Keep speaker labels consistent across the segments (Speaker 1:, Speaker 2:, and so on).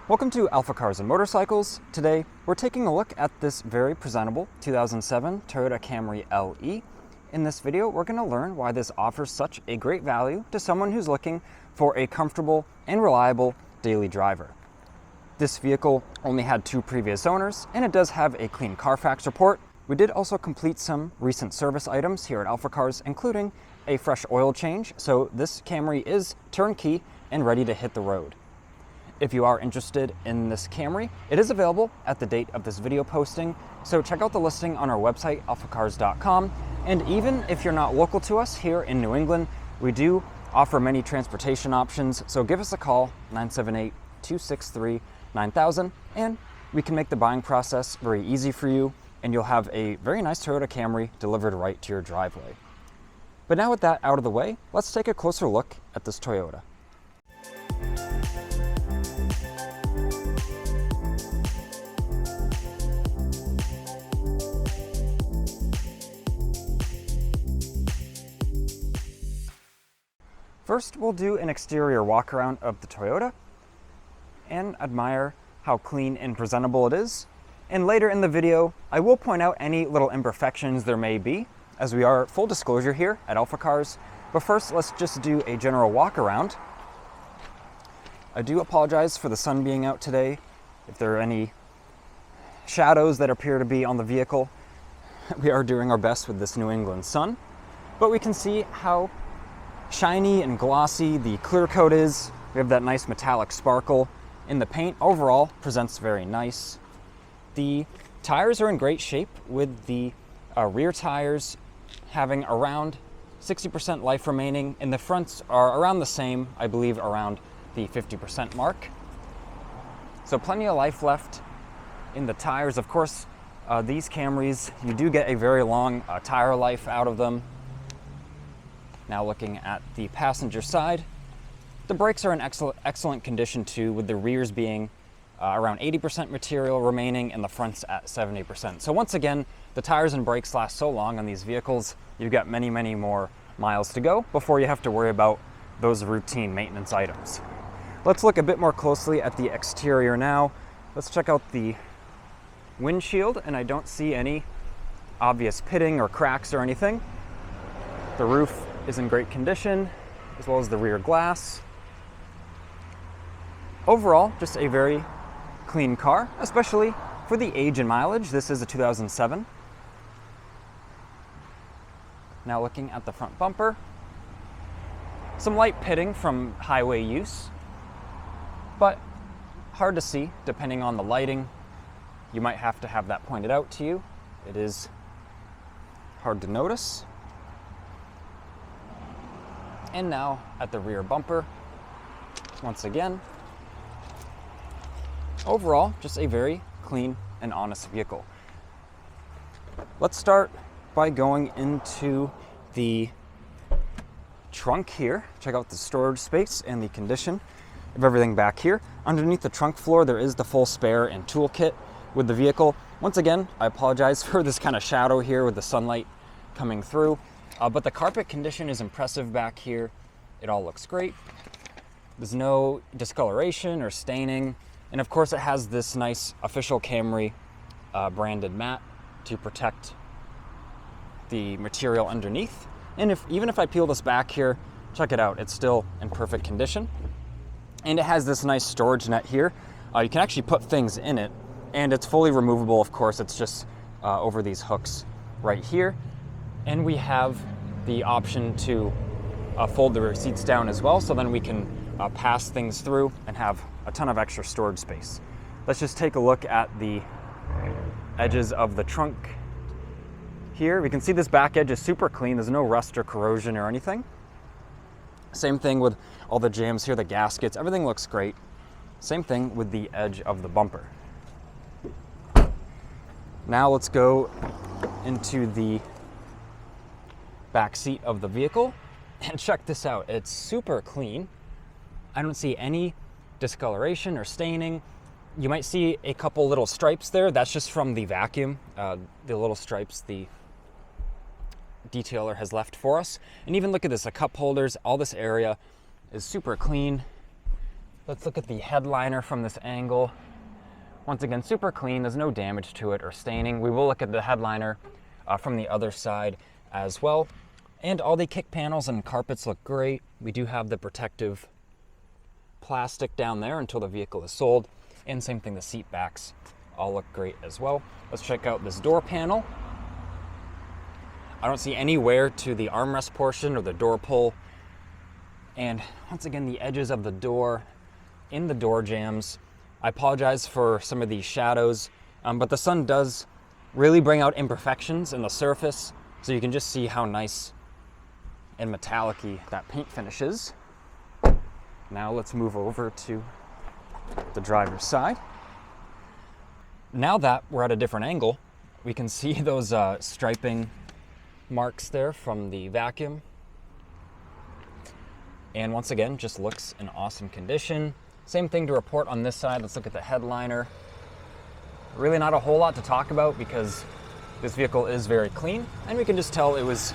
Speaker 1: Welcome to AlphaCars and Motorcycles. Today, we're taking a look at this very presentable 2007 Toyota Camry LE. In this video, we're going to learn why this offers such a great value to someone who's looking for a comfortable and reliable daily driver. This vehicle only had 2 previous owners, and it does have a clean Carfax report. We did also complete some recent service items here at AlphaCars, including a fresh oil change, so this Camry is turnkey and ready to hit the road. If you are interested in this Camry, it is available at the date of this video posting, so check out the listing on our website, alphacars.com. And even if you're not local to us here in New England, we do offer many transportation options, so give us a call, 978-263-9000, and we can make the buying process very easy for you, and you'll have a very nice Toyota Camry delivered right to your driveway. But now with that out of the way, let's take a closer look at this Toyota. First, we'll do an exterior walk around of the Toyota and admire how clean and presentable it is. And later in the video, I will point out any little imperfections there may be, as we are full disclosure here at AlphaCars. But first, let's just do a general walk around. I do apologize for the sun being out today. If there are any shadows that appear to be on the vehicle, we are doing our best with this New England sun. But we can see how shiny and glossy the clear coat is. We have that nice metallic sparkle in the paint. Overall, presents very nice. The tires are in great shape, with the rear tires having around 60% life remaining, and the fronts are around the same, I believe around the 50% mark. So plenty of life left in the tires. Of course, these Camrys, you do get a very long tire life out of them. Now looking at the passenger side, the brakes are in excellent condition too, with the rears being around 80% material remaining and the fronts at 70%. So once again, the tires and brakes last so long on these vehicles, you've got many, many more miles to go before you have to worry about those routine maintenance items. Let's look a bit more closely at the exterior now. Let's check out the windshield, and I don't see any obvious pitting or cracks or anything. The roof is in great condition, as well as the rear glass. Overall, just a very clean car, especially for the age and mileage. This is a 2007. Now looking at the front bumper, some light pitting from highway use, but hard to see depending on the lighting. You might have to have that pointed out to you. It is hard to notice. And now at the rear bumper, once again, overall, just a very clean and honest vehicle. Let's start by going into the trunk here. Check out the storage space and the condition of everything back here. Underneath the trunk floor, there is the full spare and toolkit with the vehicle. Once again, I apologize for this kind of shadow here with the sunlight coming through. But the carpet condition is impressive back here. It all looks great. There's no discoloration or staining. And of course it has this nice official Camry branded mat to protect the material underneath. And even if I peel this back here, check it out, it's still in perfect condition. And it has this nice storage net here. You can actually put things in it, and it's fully removable, of course. It's just over these hooks right here. And we have the option to fold the rear seats down as well, so then we can pass things through and have a ton of extra storage space. Let's just take a look at the edges of the trunk here. We can see this back edge is super clean. There's no rust or corrosion or anything. Same thing with all the jams here, the gaskets, everything looks great. Same thing with the edge of the bumper. Now let's go into the back seat of the vehicle and check this out. It's super clean. I don't see any discoloration or staining. You might see a couple little stripes there. That's just from the vacuum, the little stripes the detailer has left for us. And even look at this, the cup holders, all this area is super clean. Let's look at the headliner from this angle. Once again, super clean. There's no damage to it or staining. We will look at the headliner from the other side as well. And all the kick panels and carpets look great. We do have the protective plastic down there until the vehicle is sold. And same thing, the seat backs all look great as well. Let's check out this door panel. I don't see any wear to the armrest portion or the door pull. And once again, the edges of the door in the door jambs. I apologize for some of these shadows, but the sun does really bring out imperfections in the surface, so you can just see how nice and metallic-y that paint finish is. Now let's move over to the driver's side. Now that we're at a different angle, we can see those striping marks there from the vacuum. And once again, just looks in awesome condition. Same thing to report on this side. Let's look at the headliner. Really not a whole lot to talk about because this vehicle is very clean, and we can just tell it was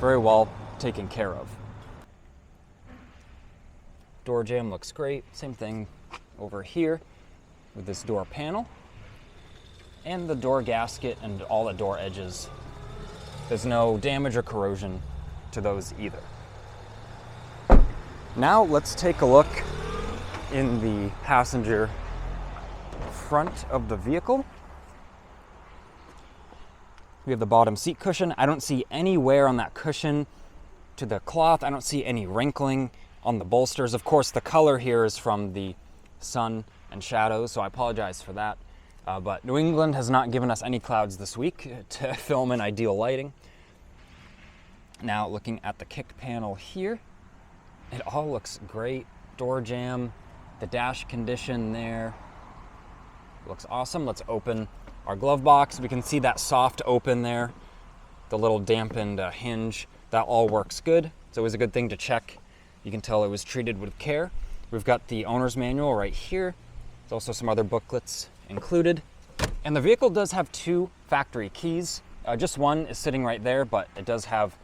Speaker 1: very well taken care of. Door jamb looks great. Same thing over here with this door panel. And the door gasket and all the door edges. There's no damage or corrosion to those either. Now let's take a look in the passenger front of the vehicle. We have the bottom seat cushion. I don't see any wear on that cushion to the cloth. I don't see any wrinkling on the bolsters. Of course, the color here is from the sun and shadows, so I apologize for that. But New England has not given us any clouds this week to film in ideal lighting. Now looking at the kick panel here, it all looks great. Door jamb, the dash condition there looks awesome. Let's open our glove box. We can see that soft open there, the little dampened hinge. That all works good. It's always a good thing to check. You can tell it was treated with care. We've got the owner's manual right here. There's also some other booklets included. And the vehicle does have 2 factory keys. Just one is sitting right there, but it does have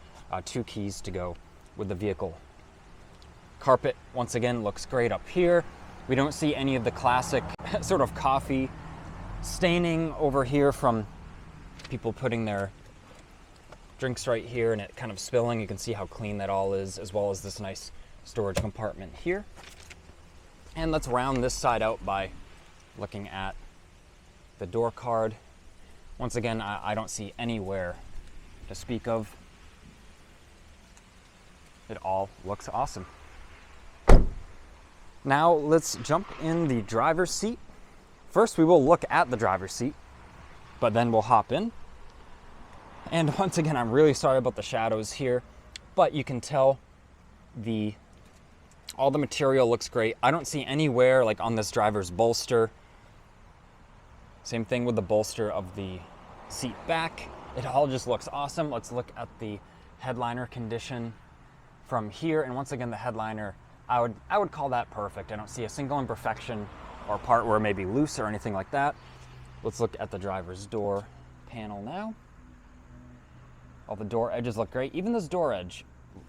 Speaker 1: 2 keys to go with the vehicle. Carpet, once again, looks great up here. We don't see any of the classic sort of coffee staining over here from people putting their drinks right here and it kind of spilling. You can see how clean that all is, as well as this nice storage compartment here. And let's round this side out by looking at the door card. Once again, I don't see any wear to speak of. It all looks awesome. Now let's jump in the driver's seat. First, we will look at the driver's seat, but then we'll hop in. And once again, I'm really sorry about the shadows here, but you can tell all the material looks great. I don't see any wear like on this driver's bolster. Same thing with the bolster of the seat back. It all just looks awesome. Let's look at the headliner condition from here. And once again, the headliner, I would call that perfect. I don't see a single imperfection or part where it may be loose or anything like that. Let's look at the driver's door panel now. All the door edges look great. Even this door edge,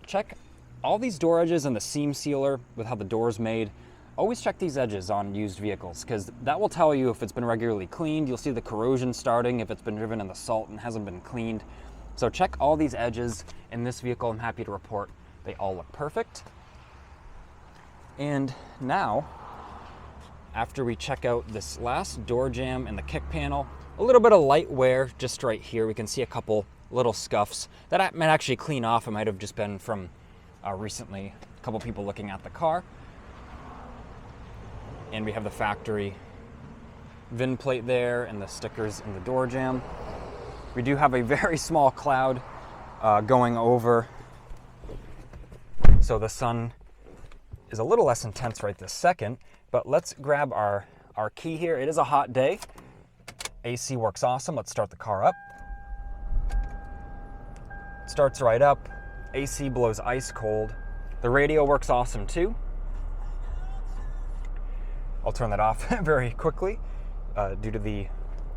Speaker 1: check all these door edges and the seam sealer with how the door is made. Always check these edges on used vehicles because that will tell you if it's been regularly cleaned. You'll see the corrosion starting if it's been driven in the salt and hasn't been cleaned. So check all these edges in this vehicle. I'm happy to report they all look perfect. And now, after we check out this last door jamb and the kick panel, a little bit of light wear just right here. We can see a couple little scuffs that I might actually clean off. It might have just been from recently, a couple people looking at the car. And we have the factory VIN plate there and the stickers in the door jamb. We do have a very small cloud going over, so the sun is a little less intense right this second, but let's grab our key here. It is a hot day. AC works awesome. Let's start the car up. It starts right up. AC blows ice cold. The radio works awesome too. I'll turn that off very quickly due to the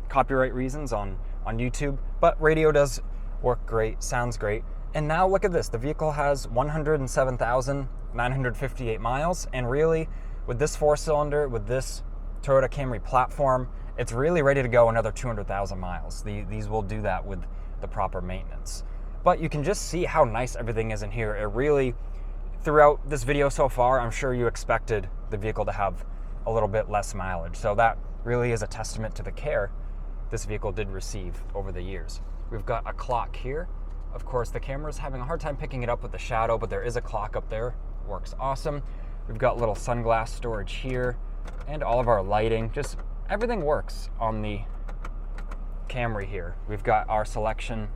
Speaker 1: copyright reasons on YouTube, but radio does work great, sounds great. And now look at this. The vehicle has 107,958 miles, and really, with this 4-cylinder, with this Toyota Camry platform, it's really ready to go another 200,000 miles. These will do that with the proper maintenance. But you can just see how nice everything is in here. It really, throughout this video so far, I'm sure you expected the vehicle to have a little bit less mileage. So that really is a testament to the care this vehicle did receive over the years. We've got a clock here. Of course, the camera's having a hard time picking it up with the shadow, but there is a clock up there. Works awesome. We've got little sunglass storage here, and all of our lighting. Just everything works on the Camry here. We've got our selection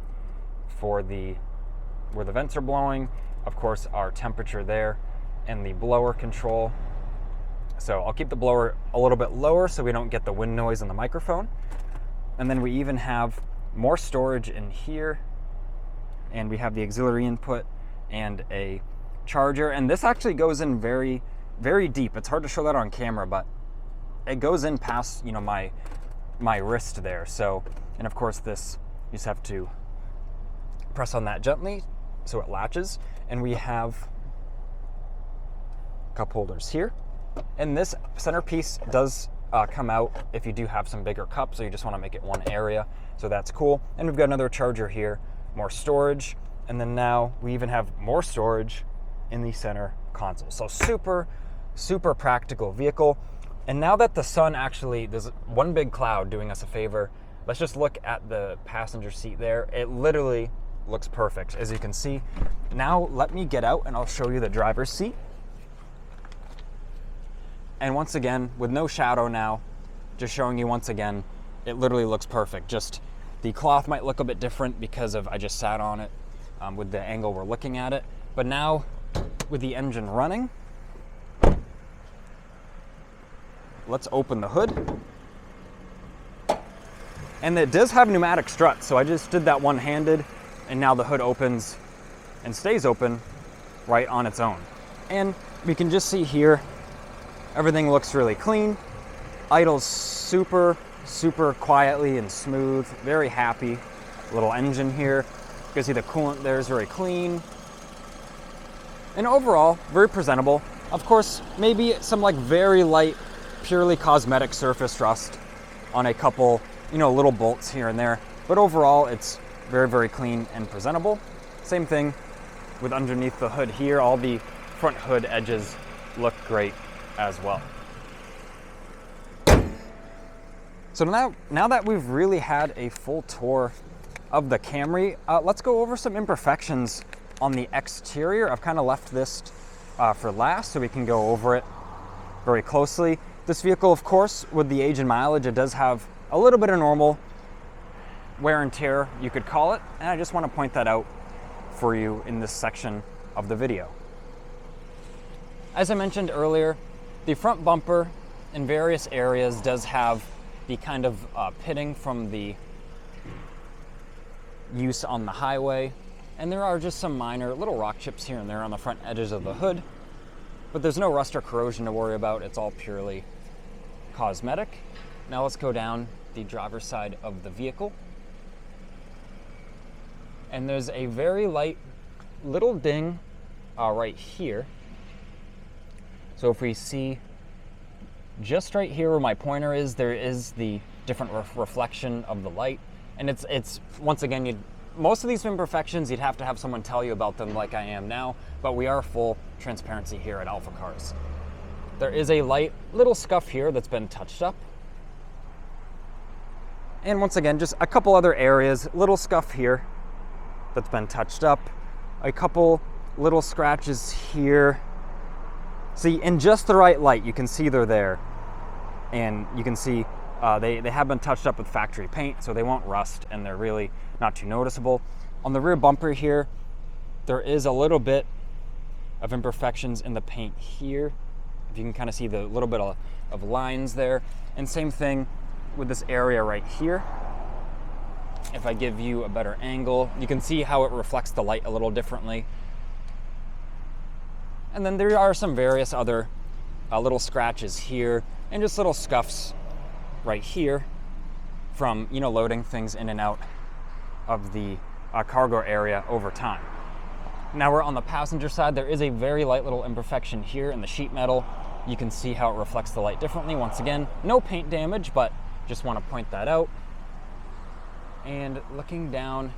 Speaker 1: for where the vents are blowing, of course our temperature there, and the blower control. So I'll keep the blower a little bit lower so we don't get the wind noise in the microphone. And then we even have more storage in here, and we have the auxiliary input and a charger. And this actually goes in very, very deep. It's hard to show that on camera, but it goes in past, my wrist there. So, and of course this, you just have to press on that gently so it latches. And we have cup holders here. And this centerpiece does come out if you do have some bigger cups, so you just want to make it one area. So that's cool. And we've got another charger here, more storage, and then now we even have more storage in the center console. So super, super practical vehicle. And now that the sun actually, there's one big cloud doing us a favor, let's just look at the passenger seat there. It literally looks perfect, as you can see. Now let me get out and I'll show you the driver's seat. And once again, with no shadow now, just showing you once again, it literally looks perfect. Just the cloth might look a bit different because I just sat on it with the angle we're looking at it. But now, with the engine running, let's open the hood. And it does have pneumatic struts, so I just did that one-handed, and now the hood opens and stays open right on its own. And we can just see here, everything looks really clean. Idles super, super quietly and smooth. Very happy. Little engine here. You can see the coolant there is very clean. And overall, very presentable. Of course, maybe some like very light, purely cosmetic surface rust on a couple, little bolts here and there. But overall, it's very, very clean and presentable. Same thing with underneath the hood here. All the front hood edges look great as well. So now that we've really had a full tour of the Camry, let's go over some imperfections on the exterior. I've kind of left this for last so we can go over it very closely. This vehicle, of course, with the age and mileage, it does have a little bit of normal wear and tear, you could call it, and I just want to point that out for you in this section of the video. As I mentioned earlier, the front bumper in various areas does have the kind of pitting from the use on the highway, and there are just some minor little rock chips here and there on the front edges of the hood, but there's no rust or corrosion to worry about. It's all purely cosmetic. Now let's go down the driver's side of the vehicle, and there's a very light little ding right here. So if we see just right here where my pointer is, there is the different reflection of the light. And it's once again, most of these imperfections, you'd have to have someone tell you about them like I am now, but we are full transparency here at AlphaCars. There is a light little scuff here that's been touched up. And once again, just a couple other areas, little scuff here that's been touched up. A couple little scratches here. See, in just the right light, you can see they're there. And you can see they have been touched up with factory paint, so they won't rust, and they're really not too noticeable. On the rear bumper here, there is a little bit of imperfections in the paint here. If you can kind of see the little bit of lines there. And same thing with this area right here. If I give you a better angle, you can see how it reflects the light a little differently. And then there are some various other little scratches here and just little scuffs right here from loading things in and out of the cargo area over time. Now we're on the passenger side. There is a very light little imperfection here in the sheet metal. You can see how it reflects the light differently. Once again, no paint damage, but just want to point that out. And looking down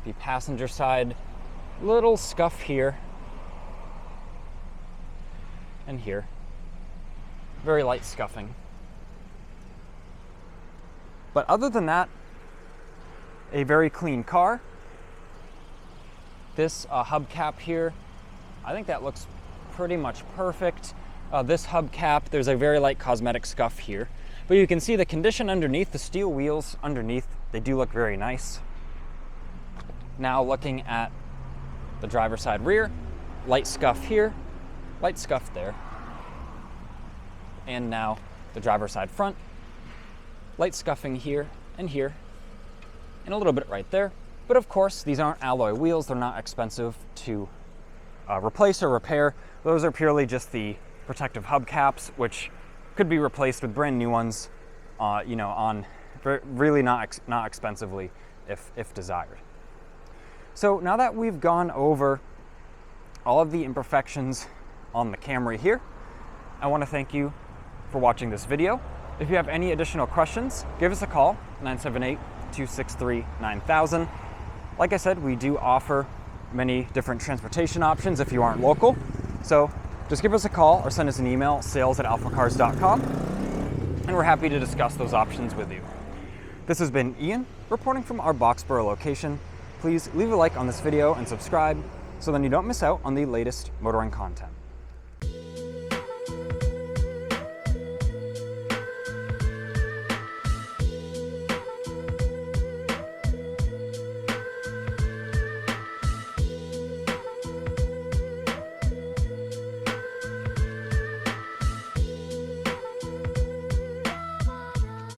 Speaker 1: the passenger side, little scuff here and here. Very light scuffing. But other than that, a very clean car. This hubcap here, I think that looks pretty much perfect. This hubcap, there's a very light cosmetic scuff here. But you can see the condition underneath, the steel wheels underneath, they do look very nice. Now looking at the driver's side rear, light scuff here, light scuff there. And now the driver's side front, light scuffing here, and a little bit right there. But of course, these aren't alloy wheels. They're not expensive to replace or repair. Those are purely just the protective hubcaps, which could be replaced with brand new ones, really not expensively if desired. So now that we've gone over all of the imperfections on the Camry here, I want to thank you for watching this video. If you have any additional questions, give us a call, 978-263-9000. Like I said, we do offer many different transportation options if you aren't local. So just give us a call or send us an email, sales@alphacars.com, and we're happy to discuss those options with you. This has been Ian, reporting from our Boxborough location. Please leave a like on this video and subscribe so then you don't miss out on the latest motoring content.